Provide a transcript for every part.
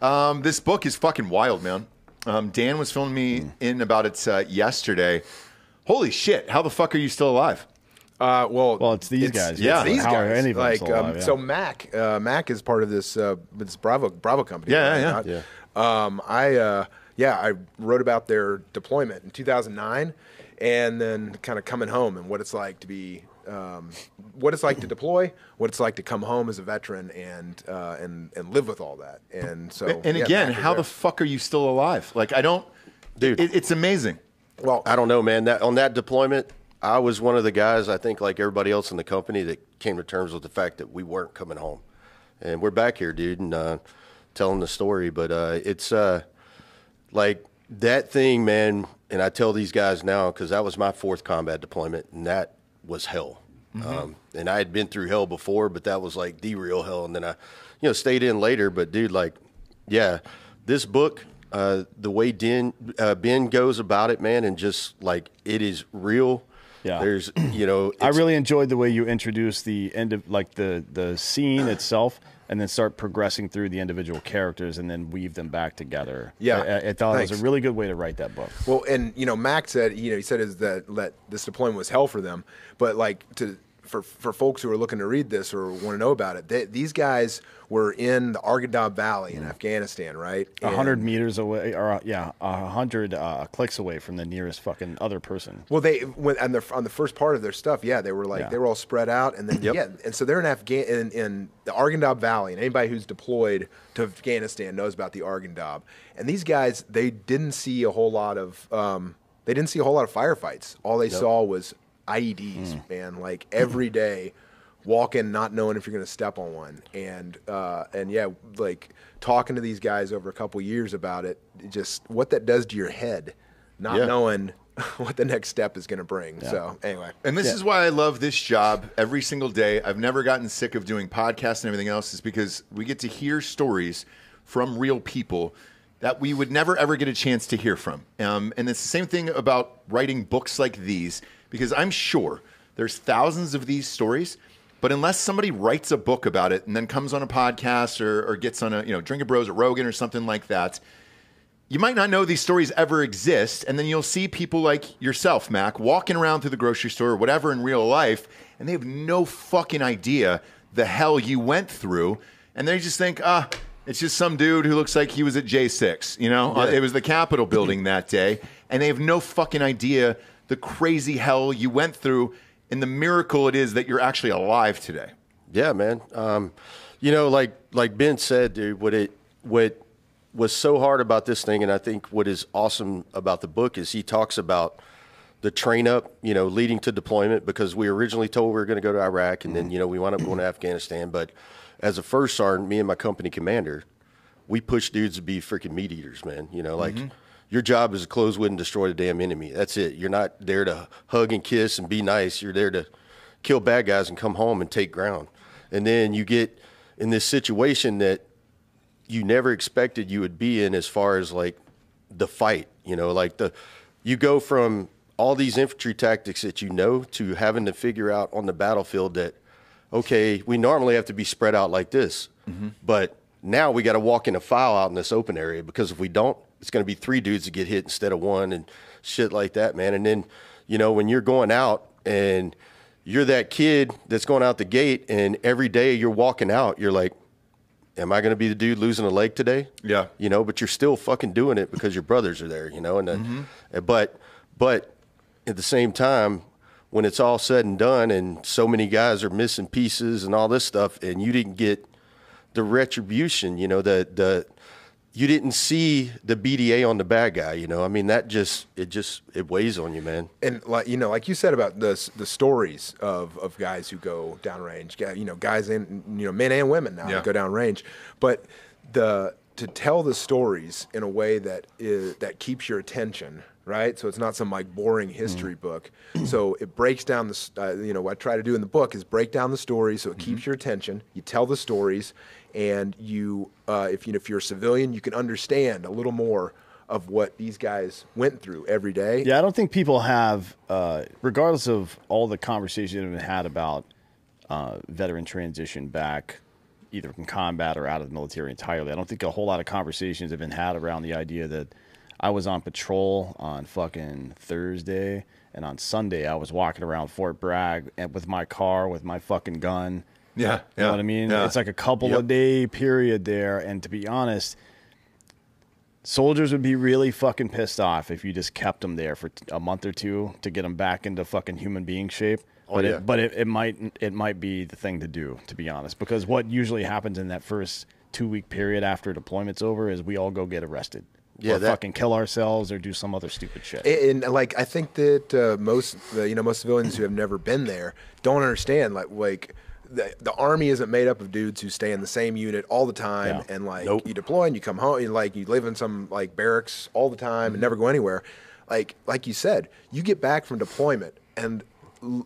This book is fucking wild, man. Dan was filling me in about it yesterday. Holy shit! How the fuck are you still alive? Well, it's these guys. Yeah, these how guys. are any of them still alive, So Mac is part of this Bravo company. Yeah. I wrote about their deployment in 2009, and then kind of coming home and what it's like to be, what it's like to deploy, what it's like to come home as a veteran and live with all that. And so, again, how the fuck are you still alive? Like, I don't, dude. It's amazing. Well, I don't know, man. On that deployment, I was one of the guys, I think, like everybody else in the company, that came to terms with the fact that we weren't coming home. And we're back here, dude, and telling the story. But it's like that thing, man, and I tell these guys now because that was my 4th combat deployment, and that was hell. And I had been through hell before, but that was like the real hell. And then I, stayed in later. But, dude, like, yeah, this book, the way Ben goes about it, man, and just, like, it is real. Yeah. There's, I really enjoyed the way you introduced the end of like the scene itself, and then start progressing through the individual characters, and then weave them back together. Yeah, I thought it was a really good way to write that book. Well, and Mac said, he said that this deployment was hell for them, but like for folks who are looking to read this or want to know about it, these guys were in the Arghandab Valley in Afghanistan, right? 100 meters away, or 100 clicks away from the nearest fucking other person. Well, on the first part of their stuff, they were like they were all spread out, and then and so they're in the Arghandab Valley, and anybody who's deployed to Afghanistan knows about the Arghandab. And these guys, they didn't see a whole lot of firefights. All they saw was IEDs, man, like every day, walking, not knowing if you're going to step on one. And like talking to these guys over a couple years about it, just what that does to your head, not knowing what the next step is going to bring. So anyway. And this is why I love this job every single day. I've never gotten sick of doing podcasts and everything else, is because we get to hear stories from real people that we would never, ever get a chance to hear from. And it's the same thing about writing books like these, because I'm sure there's thousands of these stories, but unless somebody writes a book about it and then comes on a podcast or gets on a, Drinking Bros at Rogan or something like that, you might not know these stories ever exist. And then you'll see people like yourself, Mac, walking around through the grocery store or whatever in real life, and they have no fucking idea the hell you went through. And they just think, it's just some dude who looks like he was at J6, It was the Capitol building that day. And they have no fucking idea the crazy hell you went through and the miracle it is that you're actually alive today. Yeah, man. Like Ben said, dude, what was so hard about this thing, and I think what is awesome about the book is he talks about the train up, leading to deployment, because we originally told we were going to go to Iraq, and then, we wound up going to Afghanistan. But as a first sergeant, me and my company commander, we pushed dudes to be freaking meat eaters, man. Your job is to close with and destroy the damn enemy. That's it. You're not there to hug and kiss and be nice. You're there to kill bad guys and come home and take ground. And then you get in this situation that you never expected you would be in, as far as like the fight, you go from all these infantry tactics that to having to figure out on the battlefield that, okay, we normally have to be spread out like this, but now we got to walk in a file out in this open area, because if we don't, it's going to be 3 dudes that get hit instead of 1 and shit like that, man. And then, when you're going out and you're that kid that's going out the gate, and every day you're walking out, you're like, am I going to be the dude losing a leg today? Yeah. But you're still fucking doing it because your brothers are there, and but at the same time, when it's all said and done and so many guys are missing pieces and all this stuff, and you didn't get the retribution, you didn't see the BDA on the bad guy, I mean, it weighs on you, man. And like you said about the stories of guys who go downrange, guys and men and women now who go downrange, but to tell the stories in a way that keeps your attention, right? So it's not some like boring history book. So it breaks down what I try to do in the book is break down the stories so it keeps your attention. You tell the stories, and you, if you're a civilian, you can understand a little more of what these guys went through every day. Yeah, I don't think people have, regardless of all the conversations that have been had about veteran transition back, either in combat or out of the military entirely. I don't think a whole lot of conversations have been had around the idea that I was on patrol on fucking Thursday, and on Sunday I was walking around Fort Bragg with my car, with my fucking gun. Yeah. You know what I mean? Yeah. It's like a couple of day period there, and to be honest, soldiers would be really fucking pissed off if you just kept them there for a month or two to get them back into fucking human being shape. But it might be the thing to do, to be honest, because what usually happens in that first 2-week period after deployment's over is we all go get arrested. Yeah, or fucking kill ourselves or do some other stupid shit. And like, I think that most civilians who have never been there don't understand like the army isn't made up of dudes who stay in the same unit all the time and like you deploy and you come home and like you live in some like barracks all the time and never go anywhere. Like you said, you get back from deployment and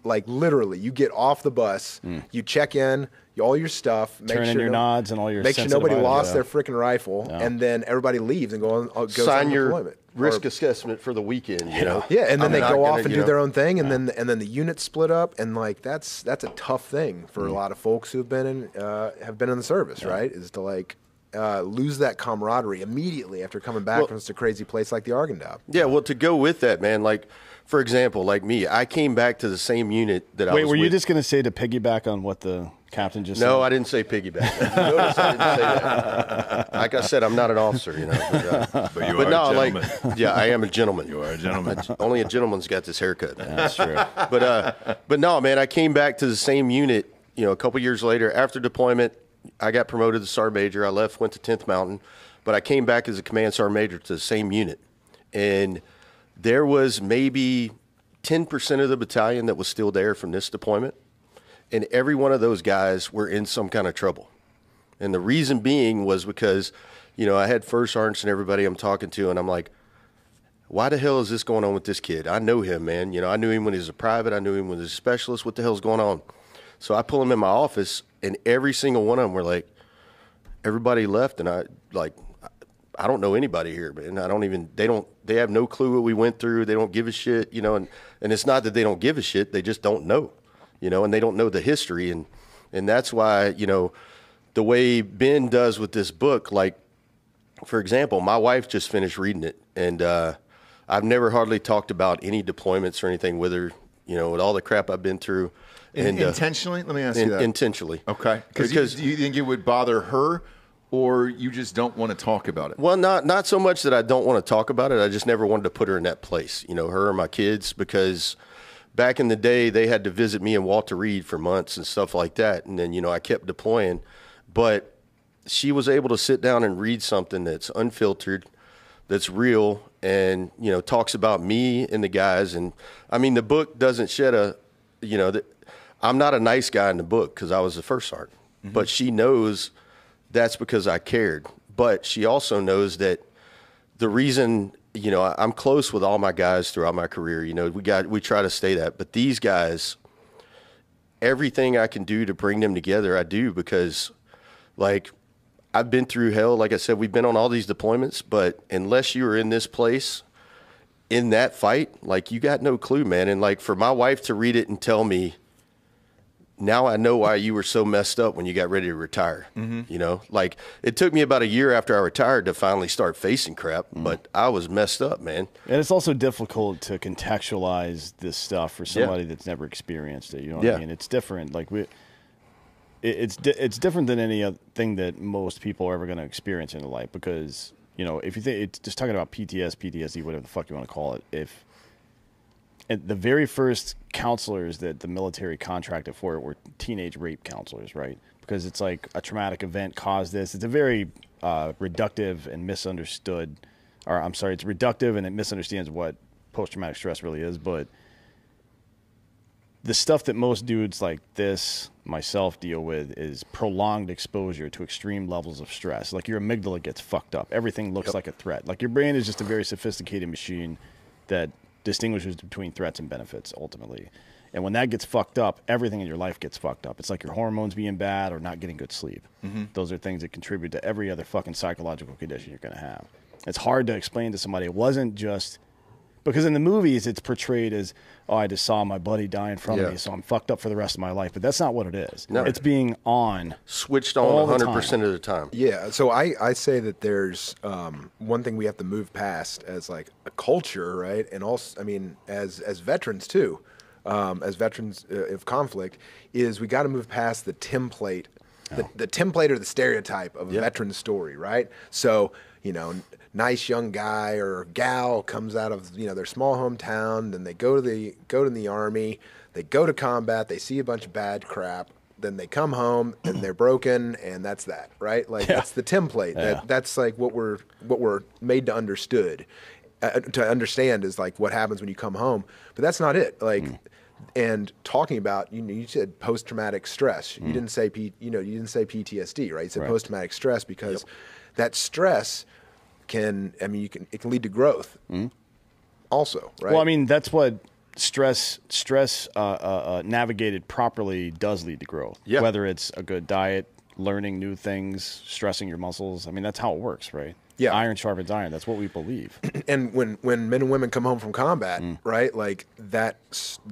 like literally you get off the bus, you check in, all your stuff, turn in your nods and all your make sure nobody lost their freaking rifle, and then everybody leaves and goes sign on your deployment. risk assessment for the weekend. You know, and then they go off and do their own thing, and Yeah. then the units split up, and like that's a tough thing for a lot of folks who've been in the service, right? Is to like lose that camaraderie immediately after coming back from such a crazy place like the Argandab. Yeah, well, to go with that, man, like, for example, like me, I came back to the same unit that I was Wait, were you with. just going to say to piggyback on what the captain just said? No, I didn't say piggyback. You notice I didn't say that. Like I said, I'm not an officer, you know. But you are a gentleman. Yeah, I am a gentleman. You are a gentleman. Only a gentleman's got this haircut. Yeah, that's true. But no, man, I came back to the same unit, you know, a couple years later after deployment. I got promoted to sergeant major. I left, went to 10th Mountain, but I came back as a command sergeant major to the same unit. And there was maybe 10% of the battalion that was still there from this deployment. And every one of those guys were in some kind of trouble. And the reason being was because, you know, I had first sergeants and everybody I'm talking to, and I'm like, why the hell is this going on with this kid? I know him, man. You know, I knew him when he was a private. I knew him when he was a specialist. What the hell's going on? So I pull him in my office, and every single one of them were like, everybody left, and I don't know anybody here, man. They have no clue what we went through. They don't give a shit, you know, and it's not that they don't give a shit. They just don't know, you know, and they don't know the history. And that's why, you know, the way Ben does with this book, like, for example, my wife just finished reading it, and I've never hardly talked about any deployments or anything with her, you know, with all the crap I've been through. And intentionally? Let me ask you that. Intentionally. Okay. Because do you think it would bother her, or you just don't want to talk about it? Well, not so much that I don't want to talk about it. I just never wanted to put her in that place, you know, her or my kids, because back in the day, they had to visit me in Walter Reed for months and stuff like that. And then, you know, I kept deploying. But she was able to sit down and read something that's unfiltered, that's real, and, you know, talks about me and the guys. And, I mean, the book doesn't shed a, you know, I'm not a nice guy in the book because I was the first sergeant. Mm-hmm. But she knows that's because I cared. But she also knows that the reason, you know, I'm close with all my guys throughout my career. You know, we try to stay that. But these guys, everything I can do to bring them together, I do, because, like, I've been through hell. Like I said, we've been on all these deployments, but unless you were in this place, in that fight, like, you got no clue, man. And, like, for my wife to read it and tell me, now I know why you were so messed up when you got ready to retire. Mm-hmm. You know, like, it took me about a year after I retired to finally start facing crap, but I was messed up, man. And it's also difficult to contextualize this stuff for somebody that's never experienced it. You know what I mean? It's different. Like, it's different than any other thing that most people are ever going to experience in their life, because, you know, if you think it's just talking about PTSD, whatever the fuck you want to call it, and the very first counselors that the military contracted for were teenage rape counselors, right? Because it's like a traumatic event caused this. It's a very reductive and misunderstood, or I'm sorry, it's reductive and it misunderstands what post-traumatic stress really is. But the stuff that most dudes like this, myself, deal with is prolonged exposure to extreme levels of stress. Like, your amygdala gets fucked up. Everything looks like a threat. Like, your brain is just a very sophisticated machine that distinguishes between threats and benefits, ultimately. And when that gets fucked up, everything in your life gets fucked up. It's like your hormones being bad or not getting good sleep. Mm-hmm. Those are things that contribute to every other fucking psychological condition you're going to have. It's hard to explain to somebody. It wasn't just Because in the movies, it's portrayed as, oh, I just saw my buddy die in front of me, so I'm fucked up for the rest of my life. But that's not what it is. No. It's being on. Switched on 100% of the time. Yeah. So I say that there's one thing we have to move past as like a culture, right? And also, I mean, as veterans too, as veterans of conflict, is we got to move past the template, the template or the stereotype of a veteran story, right? So, you know, nice young guy or gal comes out of, you know, their small hometown, then they go to the army, they go to combat, they see a bunch of bad crap, then they come home and they're broken, and that's that, right? Like that's the template. That's like what we're made to understand is like what happens when you come home, but that's not it. Like, and talking about, you said post-traumatic stress. You didn't say you didn't say PTSD, right? You said post-traumatic stress because that stress it can lead to growth also, right? Well, I mean, that's what stress navigated properly does lead to growth. Yeah. Whether it's a good diet, learning new things, stressing your muscles. I mean, that's how it works, right? Yeah. Iron sharpens iron. That's what we believe. And when men and women come home from combat, right, like the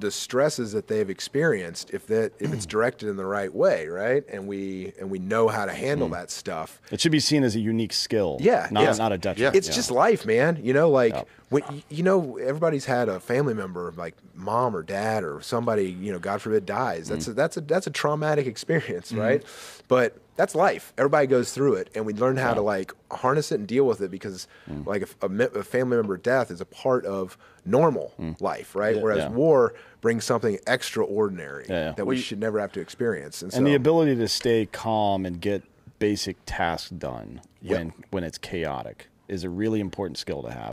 stresses that they've experienced, if it's directed in the right way, right, and we know how to handle that stuff, it should be seen as a unique skill. Yeah, not a detriment. It's just life, man. You know, like when everybody's had a family member, like mom or dad or somebody, you know, God forbid, dies. That's a traumatic experience, right? But that's life. Everybody goes through it, and we learn how to like harness it and deal with it because, like, a family member death is a part of normal life, right? Whereas war brings something extraordinary that we should never have to experience. And the ability to stay calm and get basic tasks done when it's chaotic is a really important skill to have.